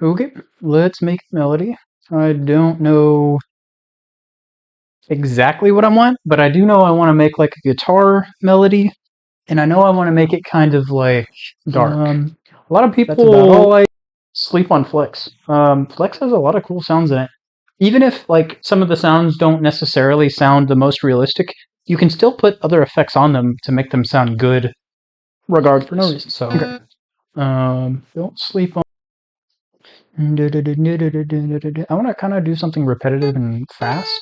Okay, let's make a melody. I don't know exactly what I want, but I do know I want to make like a guitar melody, and I know I want to make it kind of like dark. A lot of That's about all people sleep on Flex. Flex has a lot of cool sounds in it. Even if like some of the sounds don't necessarily sound the most realistic, you can still put other effects on them to make them sound good, regardless. for no reason. So, okay. Don't sleep on. I want to kind of do something repetitive and fast.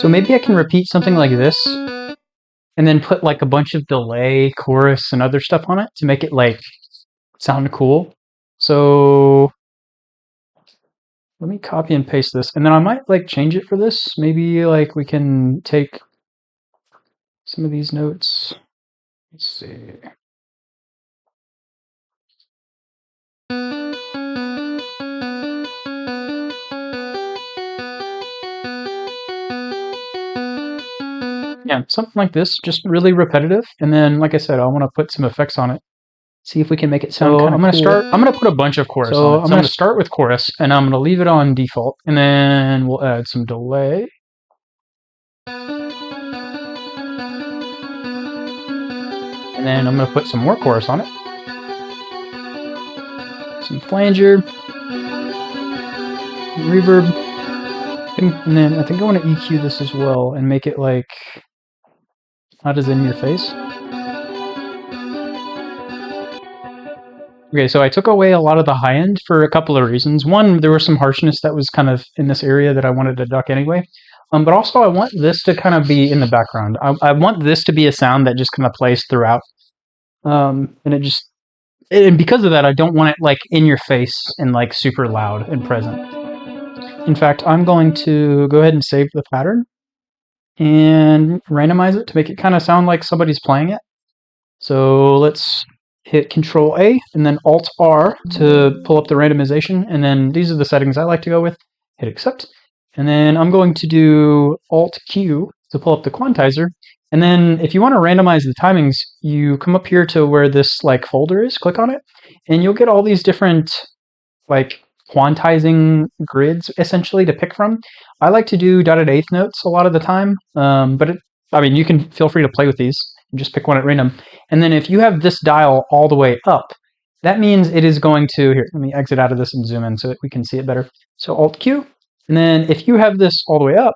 So maybe I can repeat something like this and then put like a bunch of delay, chorus, and other stuff on it to make it like sound cool. So let me copy and paste this, and then I might like change it for this. Maybe like we can take some of these notes. Let's see. Yeah, something like this, just really repetitive. And then, like I said, I want to put some effects on it. See if we can make it sound kind of cool. I'm gonna put a bunch of chorus on it. So I'm gonna start with chorus, and I'm gonna leave it on default, and then we'll add some delay. And then I'm gonna put some more chorus on it. Some flanger, reverb, and then I think I want to EQ this as well and make it like not as in your face. Okay, so I took away a lot of the high end for a couple of reasons. One, there was some harshness that was kind of in this area that I wanted to duck anyway. But also I want this to kind of be in the background. I want this to be a sound that just kind of plays throughout. And because of that, I don't want it like in your face and like super loud and present. In fact, I'm going to go ahead and save the pattern and randomize it to make it kind of sound like somebody's playing it. So let's hit Control A and then Alt R to pull up the randomization. And then these are the settings I like to go with. Hit Accept. And then I'm going to do Alt Q to pull up the quantizer. And then if you want to randomize the timings, you come up here to where this like folder is, click on it, and you'll get all these different like quantizing grids essentially to pick from. I like to do dotted eighth notes a lot of the time, but you can feel free to play with these and just pick one at random. And then if you have this dial all the way up, that means it is going to, here, let me exit out of this and zoom in so that we can see it better. So Alt Q, and then if you have this all the way up,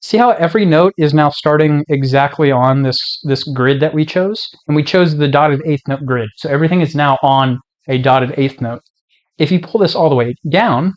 see how every note is now starting exactly on this grid that we chose? And we chose the dotted eighth note grid. So everything is now on a dotted eighth note. If you pull this all the way down,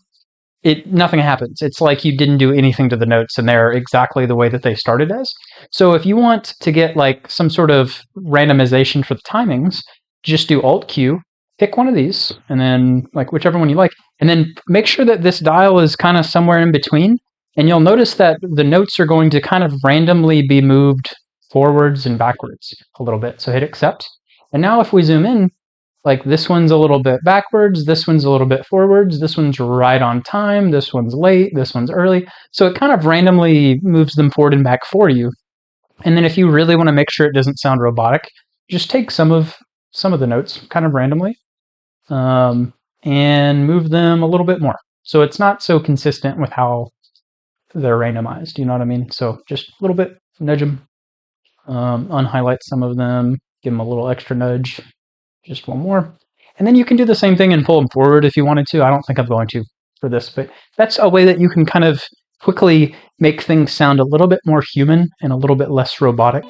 nothing happens. It's like you didn't do anything to the notes and they're exactly the way that they started as. So if you want to get like some sort of randomization for the timings, just do Alt Q, pick one of these, and then like whichever one you like, and then make sure that this dial is kind of somewhere in between. And you'll notice that the notes are going to kind of randomly be moved forwards and backwards a little bit. So hit Accept. And now if we zoom in, like this one's a little bit backwards, this one's a little bit forwards, this one's right on time, this one's late, this one's early. So it kind of randomly moves them forward and back for you. And then if you really want to make sure it doesn't sound robotic, just take some of the notes kind of randomly and move them a little bit more. So it's not so consistent with how they're randomized, you know what I mean? So just a little bit, nudge them, unhighlight some of them, give them a little extra nudge. Just one more. And then you can do the same thing and pull them forward if you wanted to. I don't think I'm going to for this, but that's a way that you can kind of quickly make things sound a little bit more human and a little bit less robotic.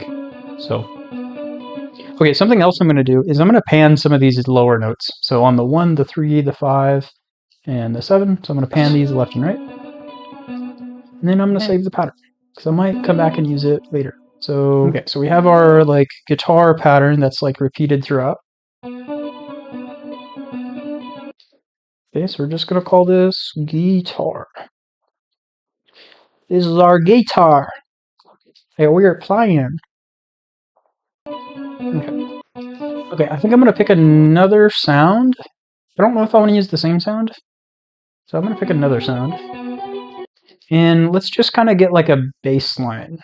So, okay, something else I'm going to do is I'm going to pan some of these lower notes. So on the 1, the 3, the 5, and the 7. So I'm going to pan these left and right. And then I'm going to save the pattern because I might come back and use it later. So, okay, so we have our like guitar pattern that's like repeated throughout. Okay, so we're just going to call this guitar. This is our guitar. Hey, we are playing. Okay. Okay, I think I'm going to pick another sound. I don't know if I want to use the same sound. So I'm going to pick another sound. And let's just kind of get like a bass line.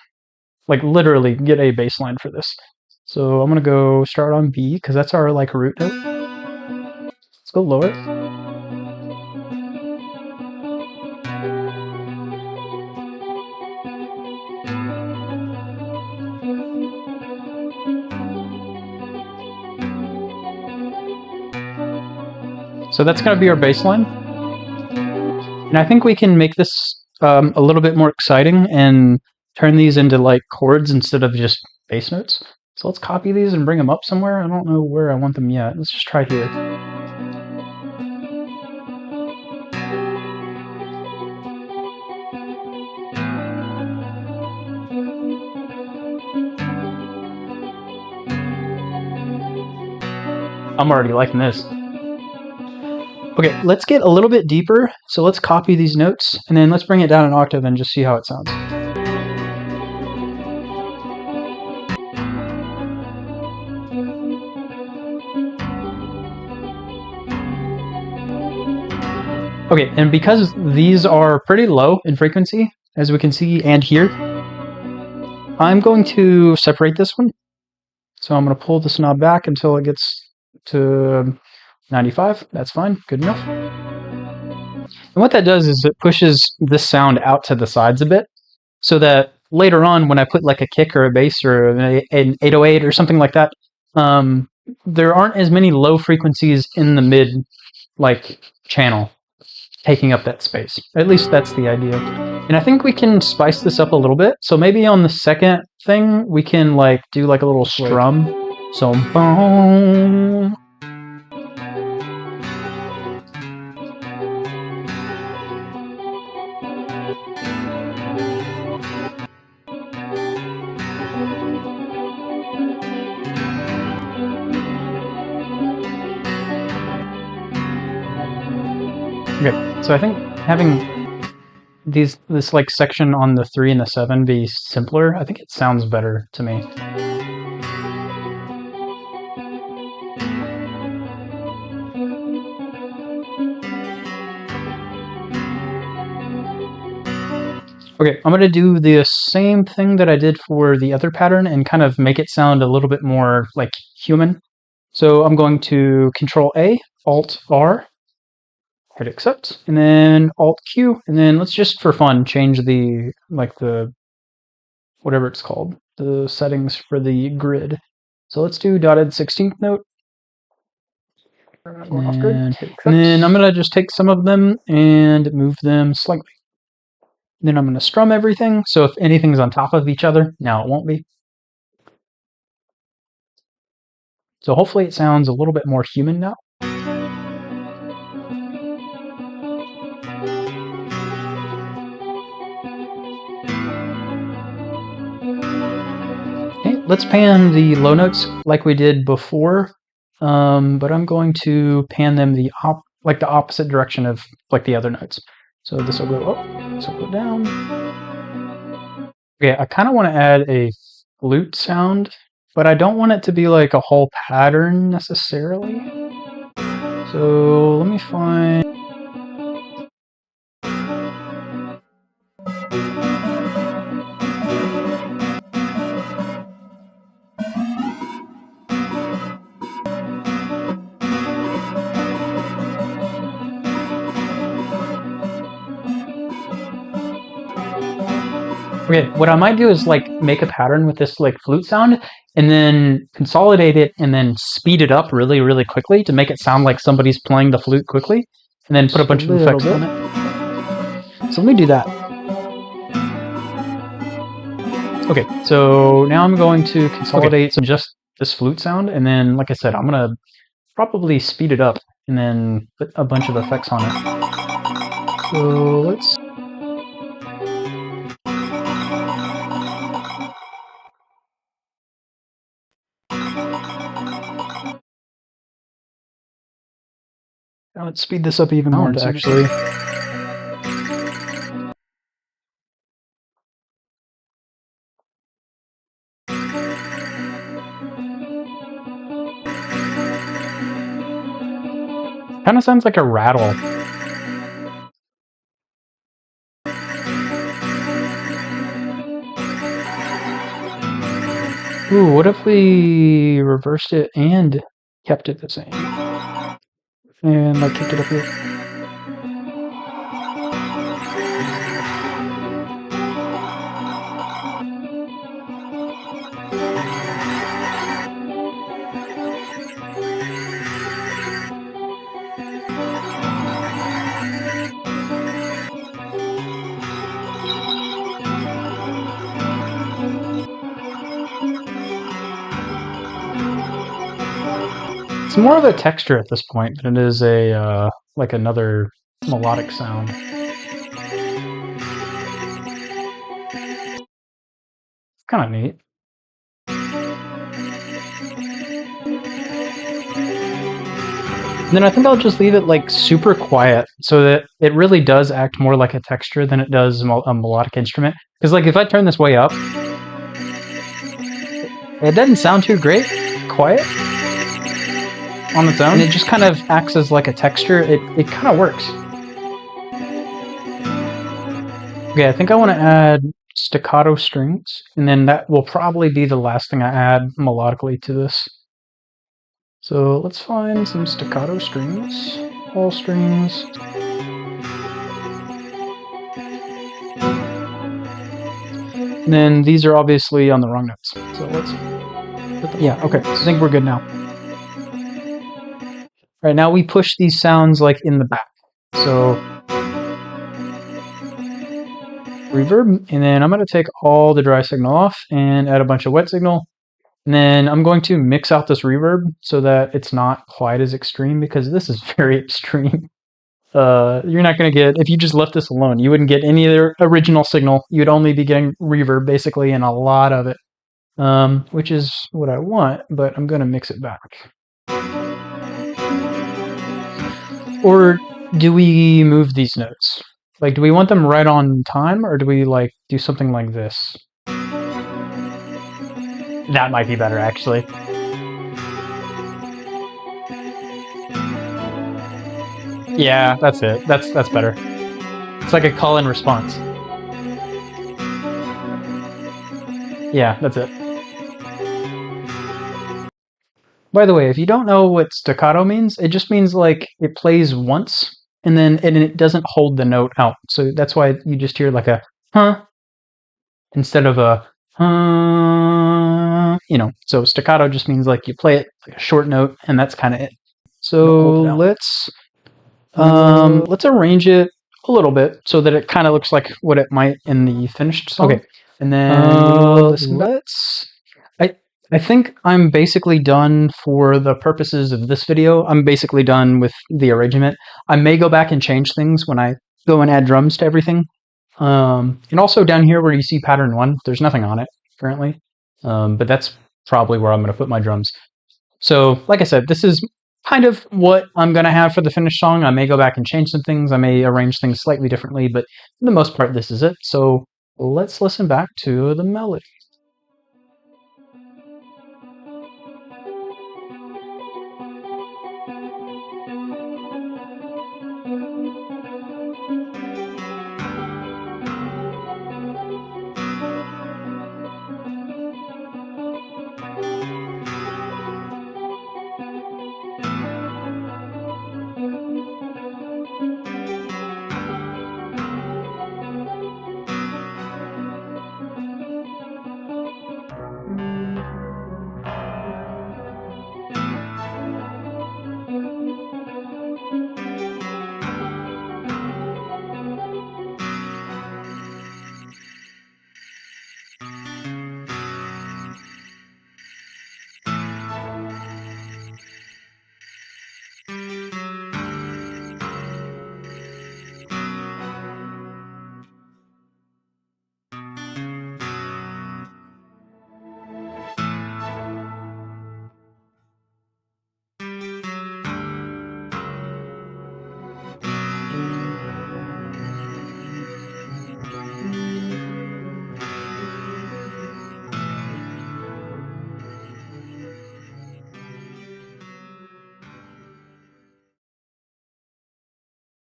Like literally get a bass line for this. So I'm gonna go start on B because that's our like root note. Let's go lower. So that's gonna be our bass line. And I think we can make this a little bit more exciting and turn these into like chords instead of just bass notes. So let's copy these and bring them up somewhere. I don't know where I want them yet. Let's just try here. I'm already liking this. Okay, let's get a little bit deeper. So let's copy these notes and then let's bring it down an octave and just see how it sounds. Okay, and because these are pretty low in frequency, as we can see and hear, I'm going to separate this one. So I'm going to pull this knob back until it gets to 95. That's fine. Good enough. And what that does is it pushes this sound out to the sides a bit so that later on when I put like a kick or a bass or an 808 or something like that, there aren't as many low frequencies in the mid like channel taking up that space. At least that's the idea. And I think we can spice this up a little bit. So maybe on the second thing, we can like do like a little strum. So boom. Okay, so I think having this like section on the 3 and the 7 be simpler, I think it sounds better to me. Okay, I'm going to do the same thing that I did for the other pattern and kind of make it sound a little bit more like human. So I'm going to Control A, Alt R, hit accept, and then Alt Q, and then let's just for fun change the whatever it's called, the settings for the grid. So let's do dotted 16th note. And then I'm gonna just take some of them and move them slightly. Then I'm gonna strum everything, so if anything's on top of each other, now it won't be. So hopefully it sounds a little bit more human now. Okay, let's pan the low notes like we did before, but I'm going to pan them the opposite direction of like the other notes. So this will go up, this will go down. Okay, I kind of want to add a flute sound, but I don't want it to be like a whole pattern necessarily. So let me find. Okay, what I might do is like make a pattern with this like flute sound and then consolidate it and then speed it up really, really quickly to make it sound like somebody's playing the flute quickly and then put a bunch of effects on it. So let me do that. Okay, so now I'm going to consolidate just this flute sound and then, like I said, I'm going to probably speed it up and then put a bunch of effects on it. So let's... Now let's speed this up even more, actually. Kind of sounds like a rattle. Ooh, what if we reversed it and kept it the same? And like kicked it up here. It's more of a texture at this point than it is a like another melodic sound. Kind of neat. And then I think I'll just leave it like super quiet so that it really does act more like a texture than it does a melodic instrument. Because like if I turn this way up, it doesn't sound too great quiet on its own. And it just kind of acts as like a texture. It kind of works. Okay, I think I want to add staccato strings, and then that will probably be the last thing I add melodically to this. So let's find some staccato strings, all strings. And then these are obviously on the wrong notes. So let's put them, yeah, okay, I think we're good now. All right, now we push these sounds like in the back. So reverb, and then I'm going to take all the dry signal off and add a bunch of wet signal. And then I'm going to mix out this reverb so that it's not quite as extreme, because this is very extreme. You're not going to get, if you just left this alone, you wouldn't get any of the original signal. You'd only be getting reverb basically, and a lot of it, which is what I want, but I'm going to mix it back. Or do we move these notes? Like, do we want them right on time, or do we like do something like this? That might be better, actually. Yeah, that's it. That's better. It's like a call and response. Yeah, that's it. By the way, if you don't know what staccato means, it just means like it plays once and then it doesn't hold the note out. So that's why you just hear like a huh instead of a you know. So staccato just means like you play it like a short note, and that's kind of it. So let's arrange it a little bit so that it kind of looks like what it might in the finished song. Okay, and then I think I'm basically done for the purposes of this video. I'm basically done with the arrangement. I may go back and change things when I go and add drums to everything. And also down here where you see pattern 1, there's nothing on it currently. But that's probably where I'm going to put my drums. So, like I said, this is kind of what I'm going to have for the finished song. I may go back and change some things. I may arrange things slightly differently, but for the most part, this is it. So let's listen back to the melody.